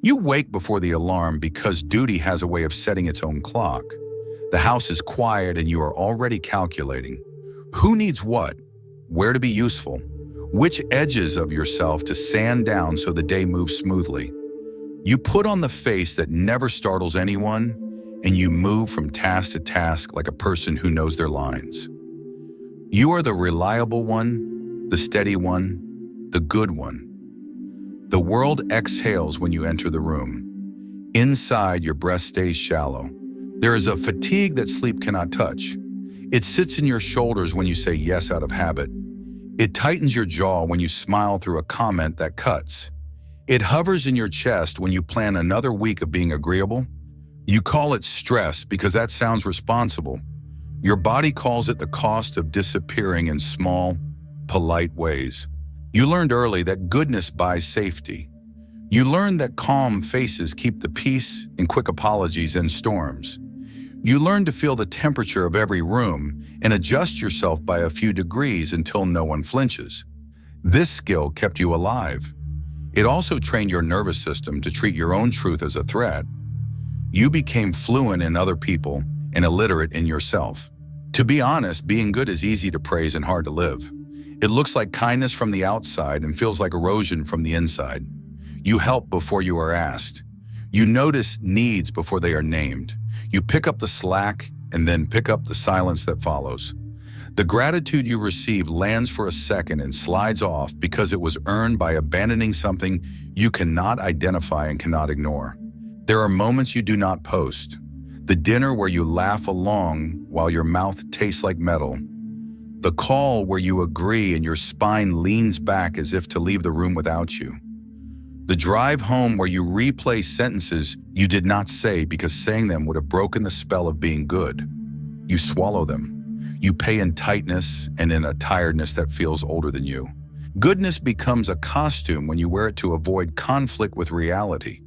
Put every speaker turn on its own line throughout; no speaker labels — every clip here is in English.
You wake before the alarm because duty has a way of setting its own clock. The house is quiet and you are already calculating who needs what, where to be useful, which edges of yourself to sand down so the day moves smoothly. You put on the face that never startles anyone, and you move from task to task like a person who knows their lines. You are the reliable one, the steady one, the good one. The world exhales when you enter the room. Inside, your breath stays shallow. There is a fatigue that sleep cannot touch. It sits in your shoulders when you say yes out of habit. It tightens your jaw when you smile through a comment that cuts. It hovers in your chest when you plan another week of being agreeable. You call it stress because that sounds responsible. Your body calls it the cost of disappearing in small, polite ways. You learned early that goodness buys safety. You learned that calm faces keep the peace and quick apologies in storms. You learn to feel the temperature of every room and adjust yourself by a few degrees until no one flinches. This skill kept you alive. It also trained your nervous system to treat your own truth as a threat. You became fluent in other people and illiterate in yourself. To be honest, being good is easy to praise and hard to live. It looks like kindness from the outside and feels like erosion from the inside. You help before you are asked. You notice needs before they are named. You pick up the slack and then pick up the silence that follows. The gratitude you receive lands for a second and slides off because it was earned by abandoning something you cannot identify and cannot ignore. There are moments you do not post. The dinner where you laugh along while your mouth tastes like metal. The call where you agree and your spine leans back as if to leave the room without you. The drive home where you replay sentences you did not say because saying them would have broken the spell of being good. You swallow them. You pay in tightness and in a tiredness that feels older than you. Goodness becomes a costume when you wear it to avoid conflict with reality.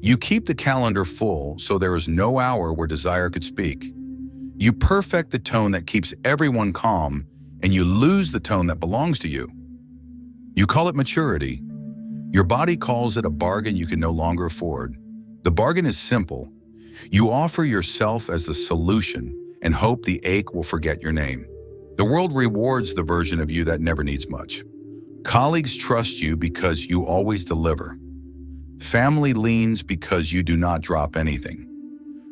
You keep the calendar full so there is no hour where desire could speak. You perfect the tone that keeps everyone calm, and you lose the tone that belongs to you. You call it maturity. Your body calls it a bargain you can no longer afford. The bargain is simple. You offer yourself as the solution and hope the ache will forget your name. The world rewards the version of you that never needs much. Colleagues trust you because you always deliver. Family leans because you do not drop anything.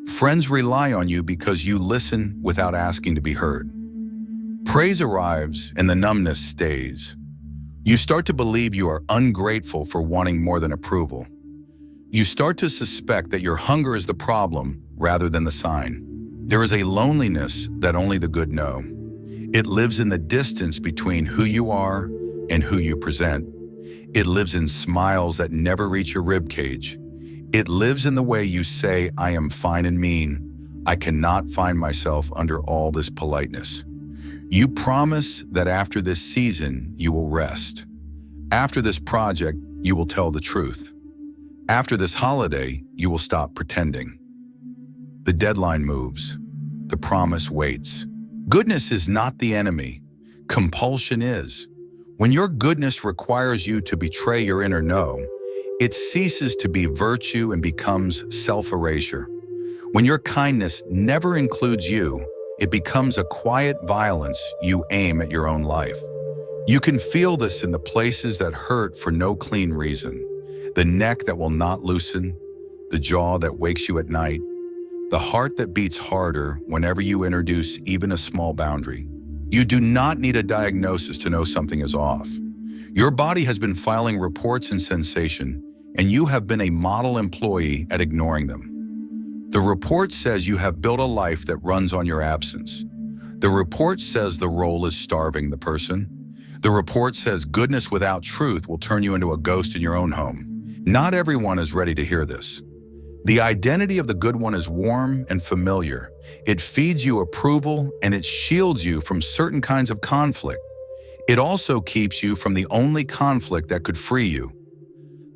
Friends rely on you because you listen without asking to be heard. Praise arrives and the numbness stays. You start to believe you are ungrateful for wanting more than approval. You start to suspect that your hunger is the problem rather than the sign. There is a loneliness that only the good know. It lives in the distance between who you are and who you present. It lives in smiles that never reach your ribcage. It lives in the way you say, I am fine and mean. I cannot find myself under all this politeness. You promise that after this season, you will rest. After this project, you will tell the truth. After this holiday, you will stop pretending. The deadline moves. The promise waits. Goodness is not the enemy. Compulsion is. When your goodness requires you to betray your inner no, it ceases to be virtue and becomes self-erasure. When your kindness never includes you, it becomes a quiet violence you aim at your own life. You can feel this in the places that hurt for no clean reason. The neck that will not loosen, the jaw that wakes you at night, the heart that beats harder whenever you introduce even a small boundary. You do not need a diagnosis to know something is off. Your body has been filing reports in sensation, and you have been a model employee at ignoring them. The report says you have built a life that runs on your absence. The report says the role is starving the person. The report says goodness without truth will turn you into a ghost in your own home. Not everyone is ready to hear this. The identity of the good one is warm and familiar. It feeds you approval and it shields you from certain kinds of conflict. It also keeps you from the only conflict that could free you.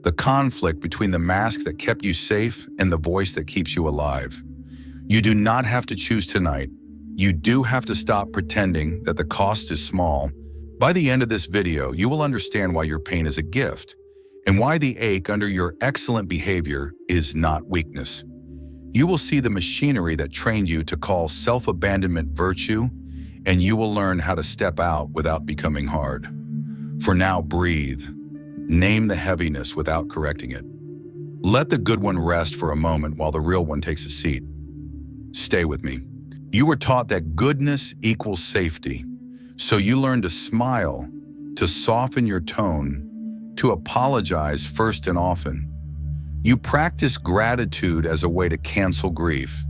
The conflict between the mask that kept you safe and the voice that keeps you alive. You do not have to choose tonight. You do have to stop pretending that the cost is small. By the end of this video, you will understand why your pain is a gift and why the ache under your excellent behavior is not weakness. You will see the machinery that trained you to call self-abandonment virtue, and you will learn how to step out without becoming hard. For now, breathe. Name the heaviness without correcting it. Let the good one rest for a moment while the real one takes a seat. Stay with me. You were taught that goodness equals safety, so you learned to smile, to soften your tone, to apologize first and often. You practice gratitude as a way to cancel grief.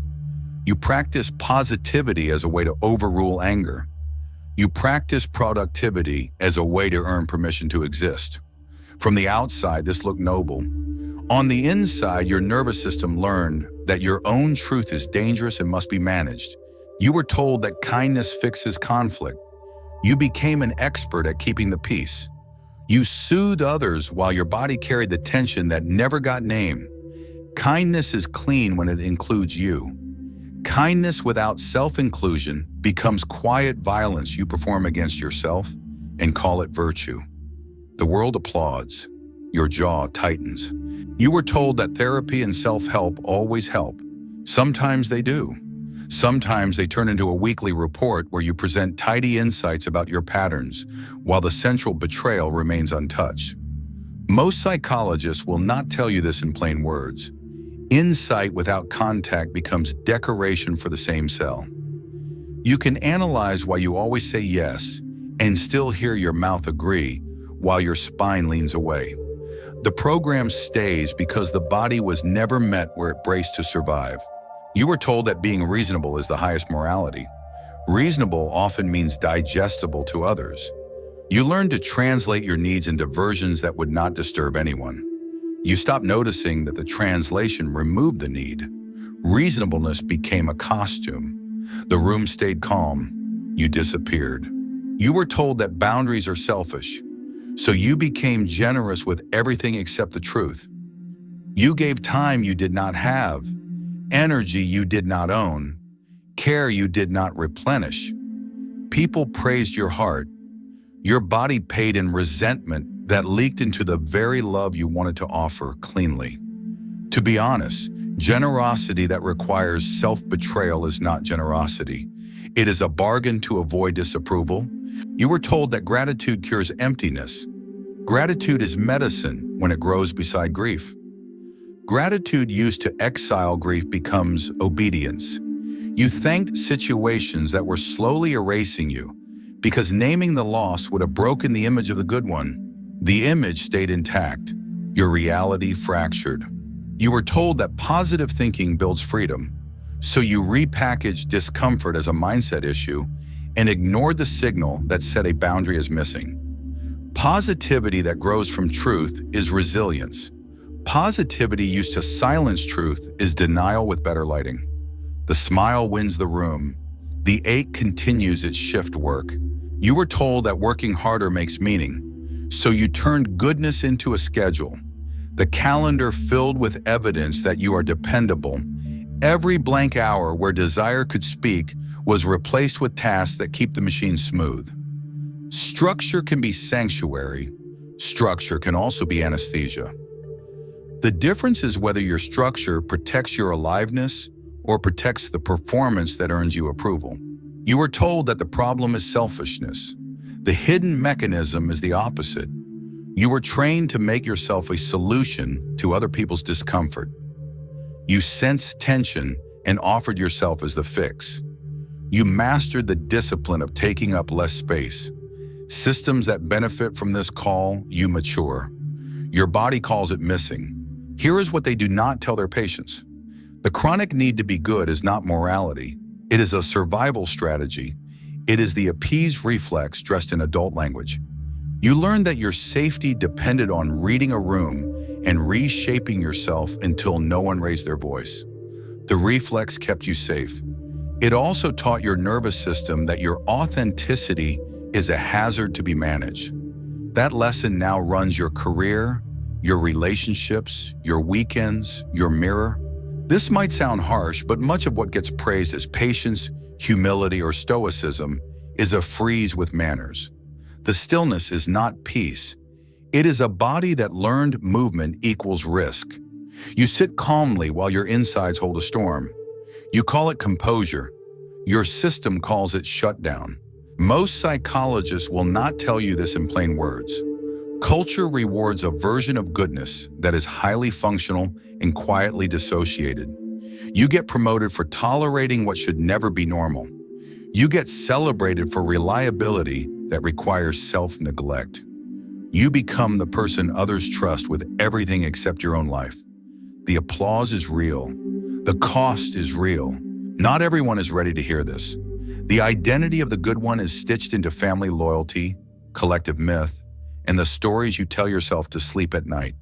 You practice positivity as a way to overrule anger. You practice productivity as a way to earn permission to exist. From the outside, this looked noble. On the inside, your nervous system learned that your own truth is dangerous and must be managed. You were told that kindness fixes conflict. You became an expert at keeping the peace. You soothed others while your body carried the tension that never got named. Kindness is clean when it includes you. Kindness without self-inclusion becomes quiet violence you perform against yourself and call it virtue. The world applauds. Your jaw tightens. You were told that therapy and self-help always help. Sometimes they do. Sometimes they turn into a weekly report where you present tidy insights about your patterns, while the central betrayal remains untouched. Most psychologists will not tell you this in plain words. Insight without contact becomes decoration for the same cell. You can analyze why you always say yes and still hear your mouth agree while your spine leans away. The program stays because the body was never met where it braced to survive. You were told that being reasonable is the highest morality. Reasonable often means digestible to others. You learned to translate your needs into versions that would not disturb anyone. You stopped noticing that the translation removed the need. Reasonableness became a costume. The room stayed calm. You disappeared. You were told that boundaries are selfish, so you became generous with everything except the truth. You gave time you did not have, energy you did not own, care you did not replenish. People praised your heart. Your body paid in resentment that leaked into the very love you wanted to offer cleanly. To be honest, generosity that requires self-betrayal is not generosity. It is a bargain to avoid disapproval. You were told that gratitude cures emptiness. Gratitude is medicine when it grows beside grief. Gratitude used to exile grief becomes obedience. You thanked situations that were slowly erasing you because naming the loss would have broken the image of the good one. The image stayed intact. Your reality fractured. You were told that positive thinking builds freedom, so you repackaged discomfort as a mindset issue and ignored the signal that said a boundary is missing. Positivity that grows from truth is resilience. Positivity used to silence truth is denial with better lighting. The smile wins the room. The ache continues its shift work. You were told that working harder makes meaning, so you turned goodness into a schedule. The calendar filled with evidence that you are dependable. Every blank hour where desire could speak was replaced with tasks that keep the machine smooth. Structure can be sanctuary. Structure can also be anesthesia. The difference is whether your structure protects your aliveness or protects the performance that earns you approval. You were told that the problem is selfishness. The hidden mechanism is the opposite. You were trained to make yourself a solution to other people's discomfort. You sensed tension and offered yourself as the fix. You mastered the discipline of taking up less space. Systems that benefit from this call, you mature. Your body calls it missing. Here is what they do not tell their patients. The chronic need to be good is not morality. It is a survival strategy. It is the appease reflex dressed in adult language. You learned that your safety depended on reading a room and reshaping yourself until no one raised their voice. The reflex kept you safe. It also taught your nervous system that your authenticity is a hazard to be managed. That lesson now runs your career, your relationships, your weekends, your mirror. This might sound harsh, but much of what gets praised as patience, humility, or stoicism is a freeze with manners. The stillness is not peace. It is a body that learned movement equals risk. You sit calmly while your insides hold a storm. You call it composure. Your system calls it shutdown. Most psychologists will not tell you this in plain words. Culture rewards a version of goodness that is highly functional and quietly dissociated. You get promoted for tolerating what should never be normal. You get celebrated for reliability that requires self-neglect. You become the person others trust with everything except your own life. The applause is real. The cost is real. Not everyone is ready to hear this. The identity of the good one is stitched into family loyalty, collective myth, and the stories you tell yourself to sleep at night.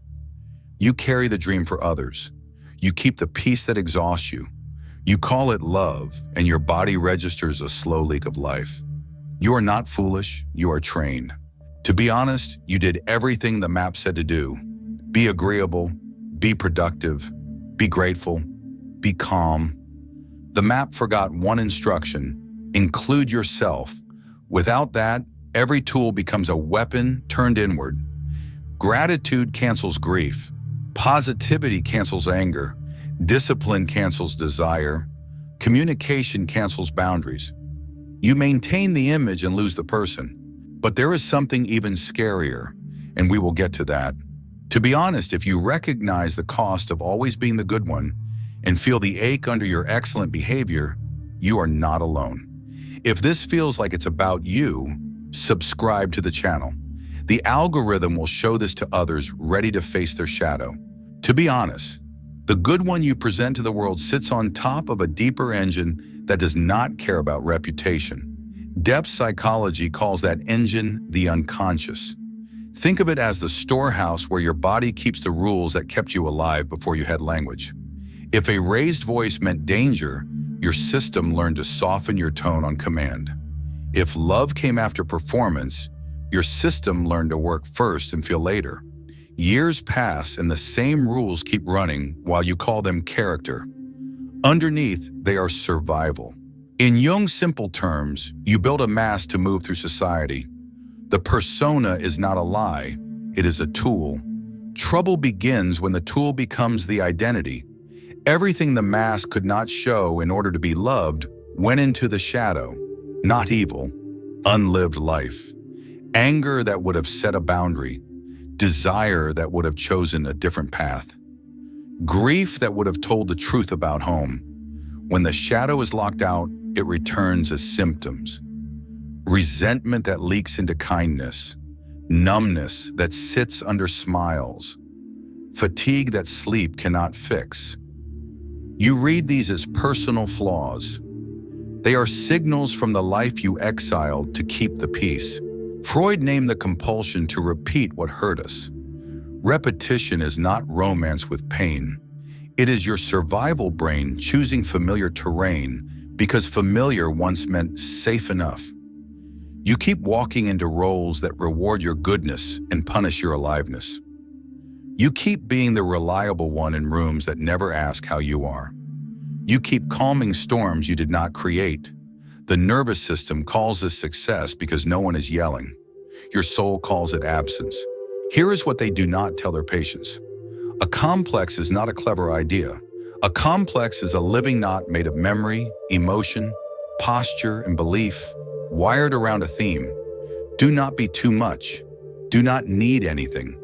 You carry the dream for others. You keep the peace that exhausts you. You call it love, and your body registers a slow leak of life. You are not foolish, you are trained. To be honest, you did everything the map said to do. Be agreeable, be productive, be grateful, be calm. The map forgot one instruction: include yourself. Without that, every tool becomes a weapon turned inward. Gratitude cancels grief. Positivity cancels anger. Discipline cancels desire. Communication cancels boundaries. You maintain the image and lose the person. But there is something even scarier, and we will get to that. To be honest, if you recognize the cost of always being the good one and feel the ache under your excellent behavior, you are not alone. If this feels like it's about you, subscribe to the channel. The algorithm will show this to others ready to face their shadow. To be honest, the good one you present to the world sits on top of a deeper engine that does not care about reputation. Depth psychology calls that engine the unconscious. Think of it as the storehouse where your body keeps the rules that kept you alive before you had language. If a raised voice meant danger, your system learned to soften your tone on command. If love came after performance, your system learned to work first and feel later. Years pass and the same rules keep running while you call them character. Underneath, they are survival. In Jung's simple terms, you build a mask to move through society. The persona is not a lie, it is a tool. Trouble begins when the tool becomes the identity. Everything the mask could not show in order to be loved went into the shadow. Not evil, unlived life. Anger that would have set a boundary. Desire that would have chosen a different path. Grief that would have told the truth about home. When the shadow is locked out, it returns as symptoms. Resentment that leaks into kindness. Numbness that sits under smiles. Fatigue that sleep cannot fix. You read these as personal flaws. They are signals from the life you exiled to keep the peace. Freud named the compulsion to repeat what hurt us. Repetition is not romance with pain. It is your survival brain choosing familiar terrain because familiar once meant safe enough. You keep walking into roles that reward your goodness and punish your aliveness. You keep being the reliable one in rooms that never ask how you are. You keep calming storms you did not create. The nervous system calls this success because no one is yelling. Your soul calls it absence. Here is what they do not tell their patients. A complex is not a clever idea. A complex is a living knot made of memory, emotion, posture, and belief, wired around a theme. Do not be too much. Do not need anything.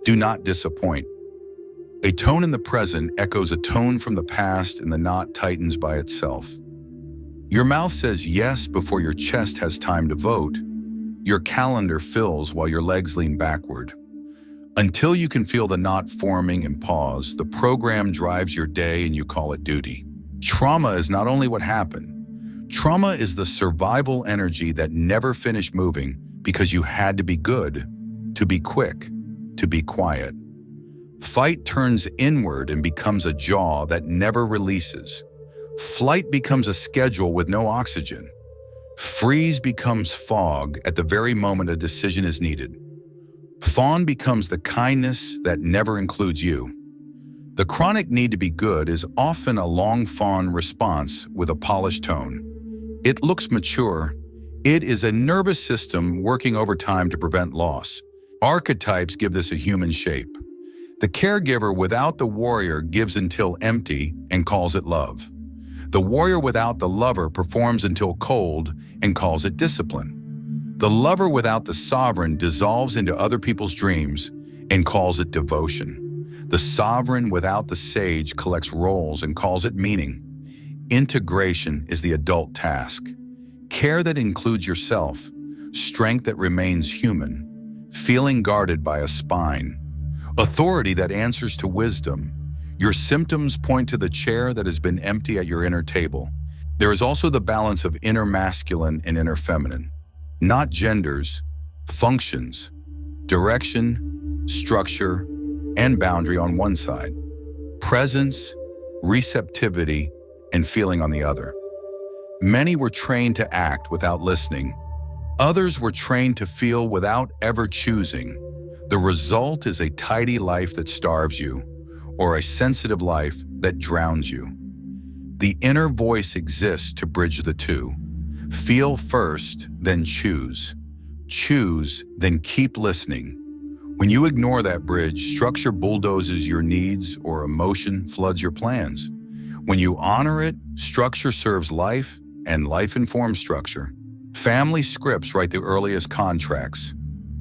Do not disappoint. A tone in the present echoes a tone from the past, and the knot tightens by itself. Your mouth says yes before your chest has time to vote. Your calendar fills while your legs lean backward. Until you can feel the knot forming and pause, the program drives your day and you call it duty. Trauma is not only what happened. Trauma is the survival energy that never finished moving because you had to be good, to be quick, to be quiet. Fight turns inward and becomes a jaw that never releases. Flight becomes a schedule with no oxygen. Freeze becomes fog at the very moment a decision is needed. Fawn becomes the kindness that never includes you. The chronic need to be good is often a long fawn response with a polished tone. It looks mature. It is a nervous system working overtime to prevent loss. Archetypes give this a human shape. The caregiver without the warrior gives until empty and calls it love. The warrior without the lover performs until cold and calls it discipline. The lover without the sovereign dissolves into other people's dreams and calls it devotion. The sovereign without the sage collects roles and calls it meaning. Integration is the adult task. Care that includes yourself, strength that remains human, feeling guarded by a spine, authority that answers to wisdom. Your symptoms point to the chair that has been empty at your inner table. There is also the balance of inner masculine and inner feminine. Not genders, functions, direction, structure, and boundary on one side, presence, receptivity, and feeling on the other. Many were trained to act without listening. Others were trained to feel without ever choosing. The result is a tidy life that starves you, or a sensitive life that drowns you. The inner voice exists to bridge the two. Feel first, then choose. Choose, then keep listening. When you ignore that bridge, structure bulldozes your needs or emotion floods your plans. When you honor it, structure serves life and life informs structure. Family scripts write the earliest contracts.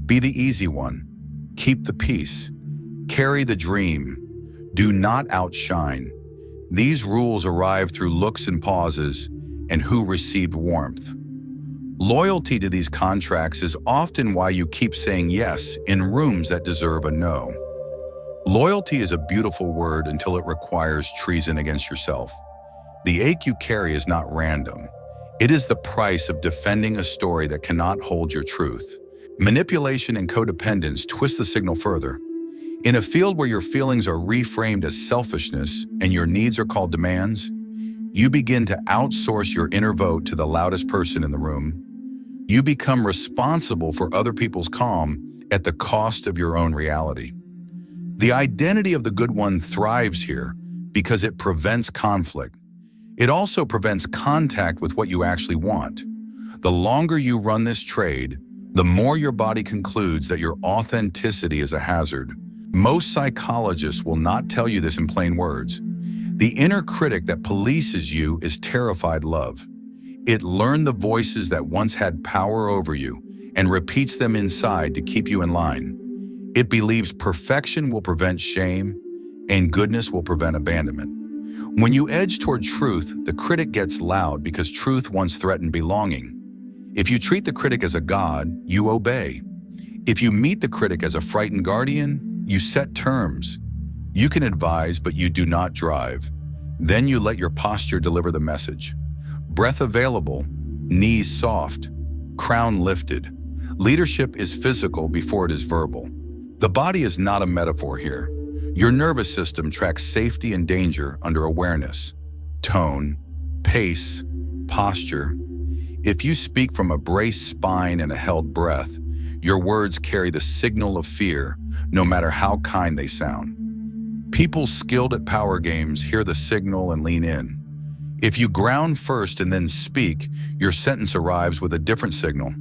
Be the easy one. Keep the peace. Carry the dream. Do not outshine. These rules arrive through looks and pauses and who received warmth. Loyalty to these contracts is often why you keep saying yes in rooms that deserve a no. Loyalty is a beautiful word until it requires treason against yourself. The ache you carry is not random. It is the price of defending a story that cannot hold your truth. Manipulation and codependence twist the signal further. In a field where your feelings are reframed as selfishness and your needs are called demands, you begin to outsource your inner vote to the loudest person in the room. You become responsible for other people's calm at the cost of your own reality. The identity of the good one thrives here because it prevents conflict. It also prevents contact with what you actually want. The longer you run this trade, the more your body concludes that your authenticity is a hazard. Most psychologists will not tell you this in plain words. The inner critic that polices you is terrified love. It learned the voices that once had power over you and repeats them inside to keep you in line. It believes perfection will prevent shame and goodness will prevent abandonment. When you edge toward truth, the critic gets loud because truth once threatened belonging. If you treat the critic as a god, you obey. If you meet the critic as a frightened guardian, you set terms. You can advise, but you do not drive. Then you let your posture deliver the message. Breath available, knees soft, crown lifted. Leadership is physical before it is verbal. The body is not a metaphor here. Your nervous system tracks safety and danger under awareness, tone, pace, posture. If you speak from a braced spine and a held breath, your words carry the signal of fear, no matter how kind they sound. People skilled at power games hear the signal and lean in. If you ground first and then speak, your sentence arrives with a different signal.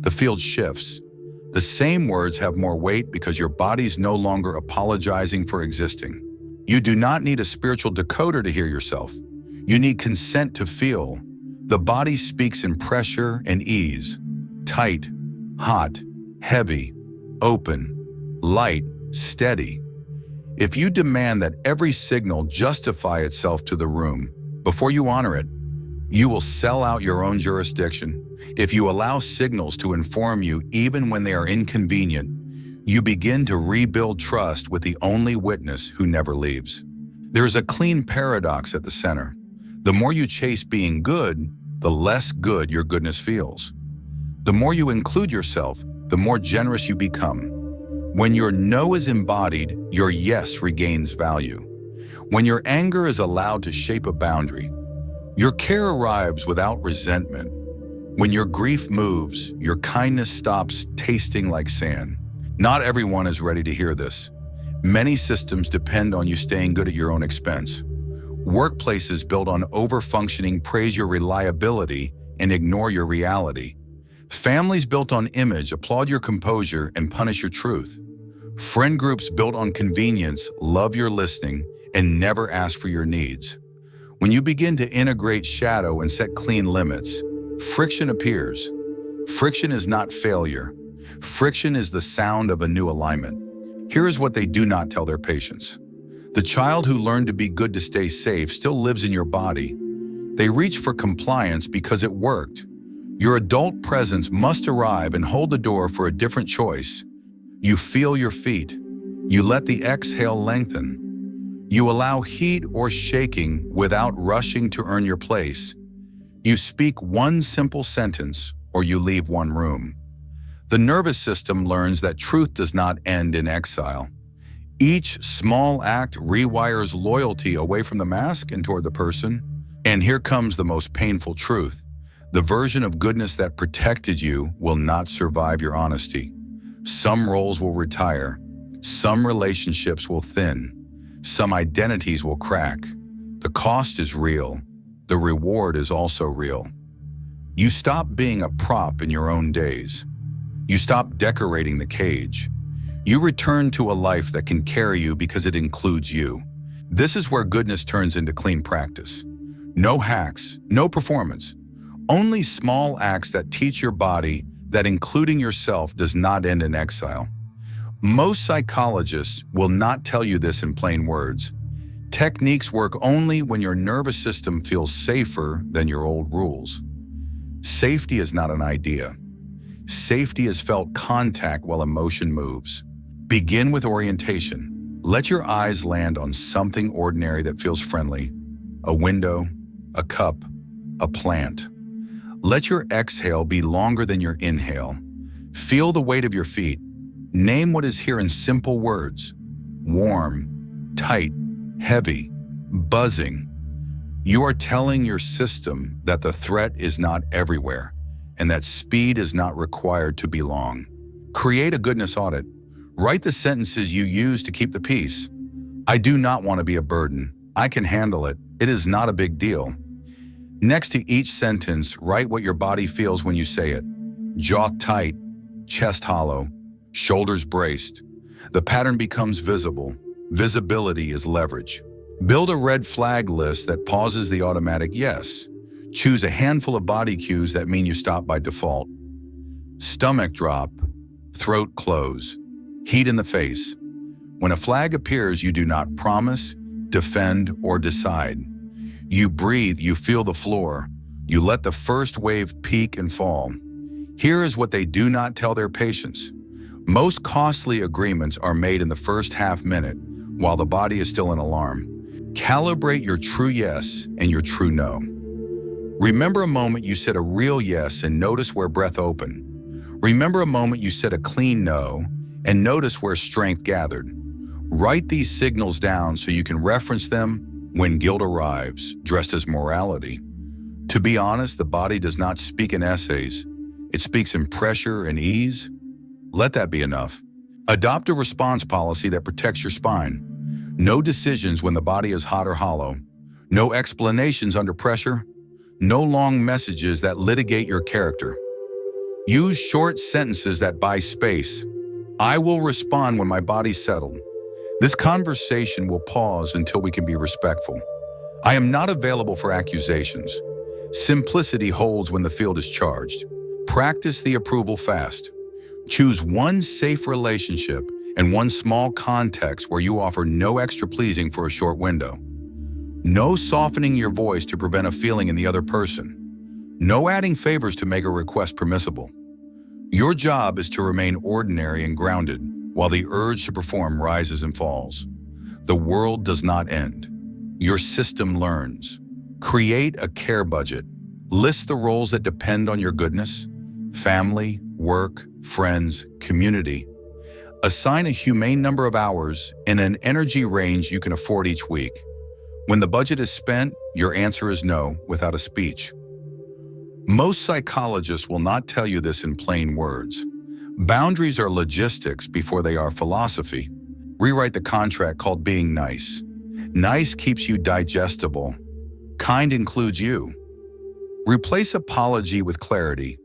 The field shifts. The same words have more weight because your body's no longer apologizing for existing. You do not need a spiritual decoder to hear yourself. You need consent to feel. The body speaks in pressure and ease. Tight, hot, heavy, open, light, steady. If you demand that every signal justify itself to the room before you honor it, you will sell out your own jurisdiction. If you allow signals to inform you even when they are inconvenient, you begin to rebuild trust with the only witness who never leaves. There is a clean paradox at the center. The more you chase being good, the less good your goodness feels. The more you include yourself, the more generous you become. When your no is embodied, your yes regains value. When your anger is allowed to shape a boundary, your care arrives without resentment. When your grief moves, your kindness stops tasting like sand. Not everyone is ready to hear this. Many systems depend on you staying good at your own expense. Workplaces built on over-functioning praise your reliability and ignore your reality. Families built on image applaud your composure and punish your truth. Friend groups built on convenience love your listening and never ask for your needs. When you begin to integrate shadow and set clean limits, friction appears. Friction is not failure. Friction is the sound of a new alignment. Here is what they do not tell their patients. The child who learned to be good to stay safe still lives in your body. They reach for compliance because it worked. Your adult presence must arrive and hold the door for a different choice. You feel your feet. You let the exhale lengthen. You allow heat or shaking without rushing to earn your place. You speak one simple sentence or you leave one room. The nervous system learns that truth does not end in exile. Each small act rewires loyalty away from the mask and toward the person. And here comes the most painful truth. The version of goodness that protected you will not survive your honesty. Some roles will retire. Some relationships will thin. Some identities will crack. The cost is real. The reward is also real. You stop being a prop in your own days. You stop decorating the cage. You return to a life that can carry you because it includes you. This is where goodness turns into clean practice. No hacks, no performance. Only small acts that teach your body that including yourself does not end in exile. Most psychologists will not tell you this in plain words. Techniques work only when your nervous system feels safer than your old rules. Safety is not an idea. Safety is felt contact while emotion moves. Begin with orientation. Let your eyes land on something ordinary that feels friendly. A window, a cup, a plant. Let your exhale be longer than your inhale. Feel the weight of your feet. Name what is here in simple words. Warm, tight, heavy, buzzing. You are telling your system that the threat is not everywhere and that speed is not required to belong. Create a goodness audit. Write the sentences you use to keep the peace. I do not want to be a burden. I can handle it. It is not a big deal. Next to each sentence, write what your body feels when you say it. Jaw tight, chest hollow, shoulders braced. The pattern becomes visible. Visibility is leverage. Build a red flag list that pauses the automatic yes. Choose a handful of body cues that mean you stop by default. Stomach drop, throat close, heat in the face. When a flag appears, you do not promise, defend, or decide. You breathe, you feel the floor. You let the first wave peak and fall. Here is what they do not tell their patients. Most costly agreements are made in the first half minute while the body is still in alarm. Calibrate your true yes and your true no. Remember a moment you said a real yes and notice where breath opened. Remember a moment you said a clean no and notice where strength gathered. Write these signals down so you can reference them when guilt arrives, dressed as morality. To be honest, the body does not speak in essays. It speaks in pressure and ease. Let that be enough. Adopt a response policy that protects your spine. No decisions when the body is hot or hollow. No explanations under pressure. No long messages that litigate your character. Use short sentences that buy space. I will respond when my body's settled. This conversation will pause until we can be respectful. I am not available for accusations. Simplicity holds when the field is charged. Practice the approval fast. Choose one safe relationship and one small context where you offer no extra pleasing for a short window. No softening your voice to prevent a feeling in the other person. No adding favors to make a request permissible. Your job is to remain ordinary and grounded while the urge to perform rises and falls. The world does not end. Your system learns. Create a care budget. List the roles that depend on your goodness: family, work, friends, community. Assign a humane number of hours and an energy range you can afford each week. When the budget is spent, your answer is no without a speech. Most psychologists will not tell you this in plain words. Boundaries are logistics before they are philosophy. Rewrite the contract called being nice. Nice keeps you digestible. Kind includes you. Replace apology with clarity.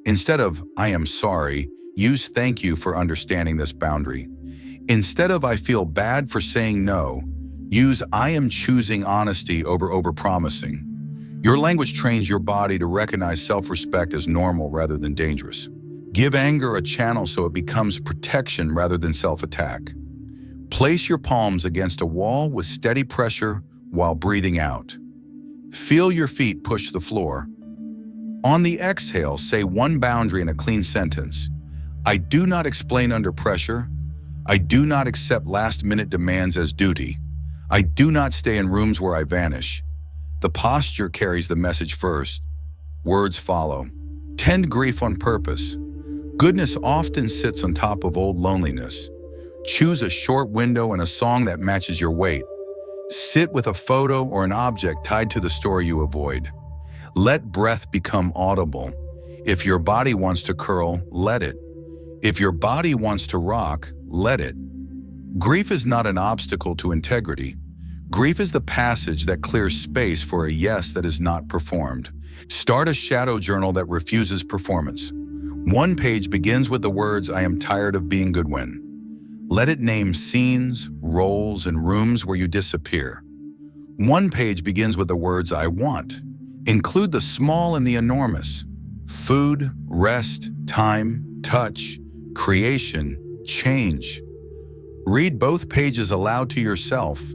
Instead of "I am sorry," use "Thank you for understanding this boundary." Instead of "I feel bad for saying no," use "I am choosing honesty over overpromising." Your language trains your body to recognize self-respect as normal rather than dangerous. Give anger a channel so it becomes protection rather than self-attack. Place your palms against a wall with steady pressure while breathing out. Feel your feet push the floor. On the exhale, say one boundary in a clean sentence. I do not explain under pressure. I do not accept last-minute demands as duty. I do not stay in rooms where I vanish. The posture carries the message first. Words follow. Tend grief on purpose. Goodness often sits on top of old loneliness. Choose a short window and a song that matches your weight. Sit with a photo or an object tied to the story you avoid. Let breath become audible. If your body wants to curl, let it. If your body wants to rock, let it. Grief is not an obstacle to integrity. Grief is the passage that clears space for a yes that is not performed. Start a shadow journal that refuses performance. One page begins with the words, I am tired of being Goodwin. Let it name scenes, roles, and rooms where you disappear. One page begins with the words, I want. Include the small and the enormous. Food, rest, time, touch, creation, change. Read both pages aloud to yourself.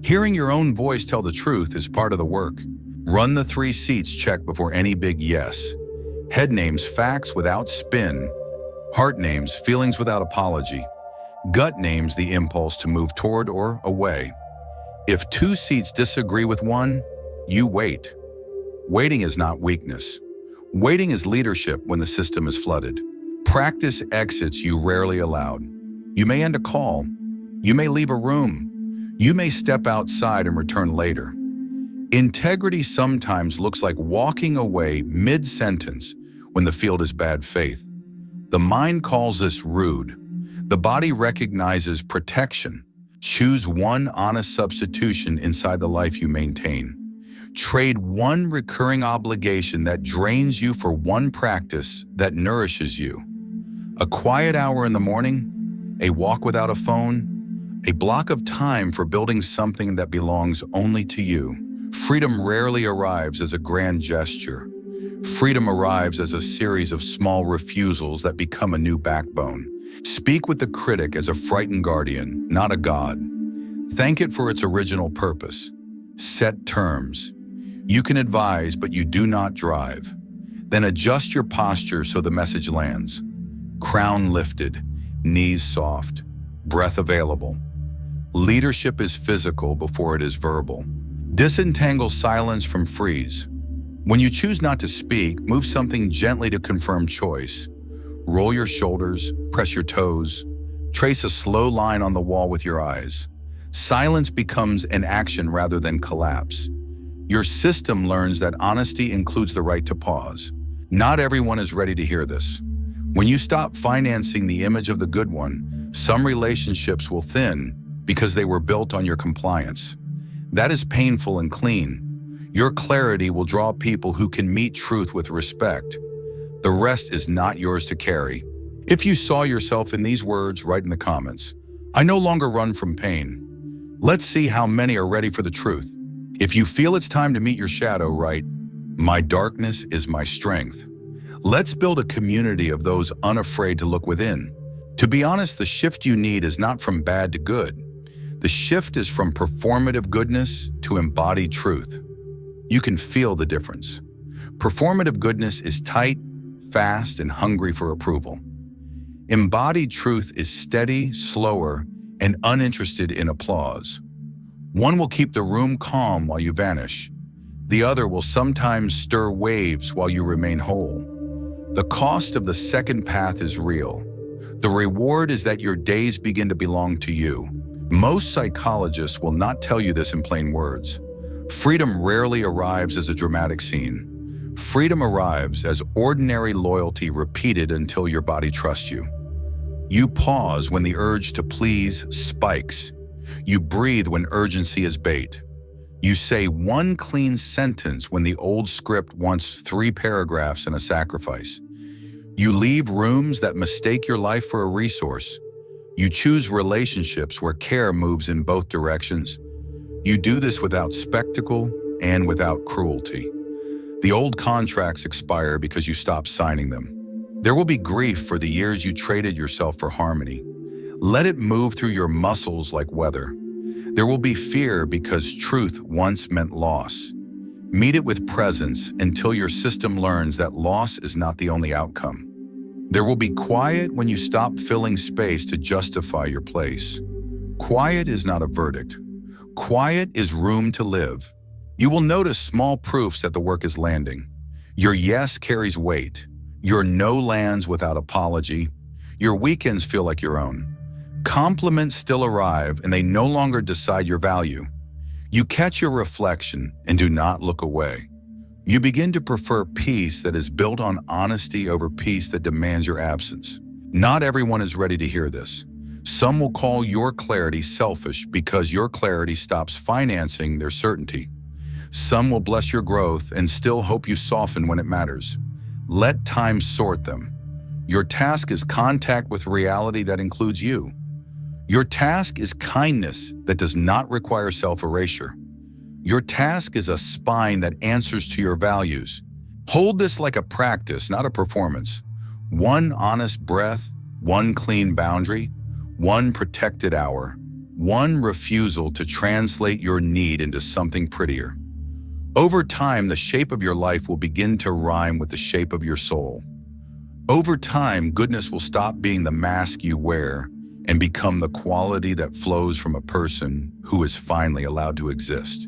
Hearing your own voice tell the truth is part of the work. Run the 3 seats check before any big yes. Head names facts without spin. Heart names feelings without apology. Gut names the impulse to move toward or away. If 2 seats disagree with one, you wait. Waiting is not weakness. Waiting is leadership when the system is flooded. Practice exits you rarely allowed. You may end a call. You may leave a room. You may step outside and return later. Integrity sometimes looks like walking away mid-sentence when the field is bad faith. The mind calls this rude. The body recognizes protection. Choose one honest substitution inside the life you maintain. Trade one recurring obligation that drains you for one practice that nourishes you. A quiet hour in the morning, a walk without a phone, a block of time for building something that belongs only to you. Freedom rarely arrives as a grand gesture. Freedom arrives as a series of small refusals that become a new backbone. Speak with the critic as a frightened guardian, not a god. Thank it for its original purpose. Set terms. You can advise, but you do not drive. Then adjust your posture so the message lands. Crown lifted, knees soft, breath available. Leadership is physical before it is verbal. Disentangle silence from freeze. When you choose not to speak, move something gently to confirm choice. Roll your shoulders, press your toes, trace a slow line on the wall with your eyes. Silence becomes an action rather than collapse. Your system learns that honesty includes the right to pause. Not everyone is ready to hear this. When you stop financing the image of the good one, some relationships will thin because they were built on your compliance. That is painful and clean. Your clarity will draw people who can meet truth with respect. The rest is not yours to carry. If you saw yourself in these words, write in the comments. I no longer run from pain. Let's see how many are ready for the truth. If you feel it's time to meet your shadow, write, my darkness is my strength. Let's build a community of those unafraid to look within. To be honest, the shift you need is not from bad to good. The shift is from performative goodness to embodied truth. You can feel the difference. Performative goodness is tight, fast, and hungry for approval. Embodied truth is steady, slower, and uninterested in applause. One will keep the room calm while you vanish. The other will sometimes stir waves while you remain whole. The cost of the second path is real. The reward is that your days begin to belong to you. Most psychologists will not tell you this in plain words. Freedom rarely arrives as a dramatic scene. Freedom arrives as ordinary loyalty repeated until your body trusts you. You pause when the urge to please spikes. You breathe when urgency is bait. You say one clean sentence when the old script wants 3 paragraphs and a sacrifice. You leave rooms that mistake your life for a resource. You choose relationships where care moves in both directions. You do this without spectacle and without cruelty. The old contracts expire because you stop signing them. There will be grief for the years you traded yourself for harmony. Let it move through your muscles like weather. There will be fear because truth once meant loss. Meet it with presence until your system learns that loss is not the only outcome. There will be quiet when you stop filling space to justify your place. Quiet is not a verdict. Quiet is room to live. You will notice small proofs that the work is landing. Your yes carries weight. Your no lands without apology. Your weekends feel like your own. Compliments still arrive and they no longer decide your value. You catch your reflection and do not look away. You begin to prefer peace that is built on honesty over peace that demands your absence. Not everyone is ready to hear this. Some will call your clarity selfish because your clarity stops financing their certainty. Some will bless your growth and still hope you soften when it matters. Let time sort them. Your task is contact with reality that includes you. Your task is kindness that does not require self-erasure. Your task is a spine that answers to your values. Hold this like a practice, not a performance. One honest breath, one clean boundary, one protected hour, one refusal to translate your need into something prettier. Over time, the shape of your life will begin to rhyme with the shape of your soul. Over time, goodness will stop being the mask you wear and become the quality that flows from a person who is finally allowed to exist.